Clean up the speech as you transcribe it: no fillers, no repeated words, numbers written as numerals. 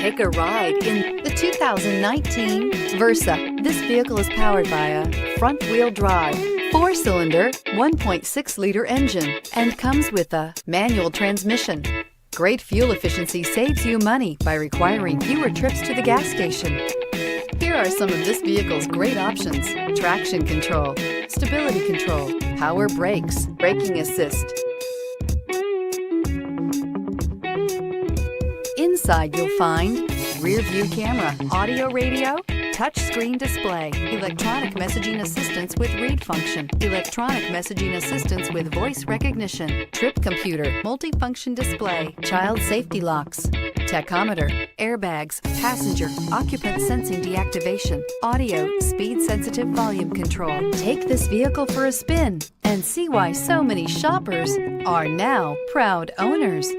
Take a ride in the 2019 Versa. This vehicle is powered by a front-wheel drive, 4-cylinder, 1.6-liter engine, and comes with a manual transmission. Great fuel efficiency saves you money by requiring fewer trips to the gas station. Here are some of this vehicle's great options: traction control, stability control, power brakes, braking assist. Inside you'll find rear view camera, audio radio, touchscreen display, electronic messaging assistance with read function, electronic messaging assistance with voice recognition, trip computer, multifunction display, child safety locks, tachometer, airbags, passenger, occupant sensing deactivation, audio, speed sensitive volume control. Take this vehicle for a spin and see why so many shoppers are now proud owners.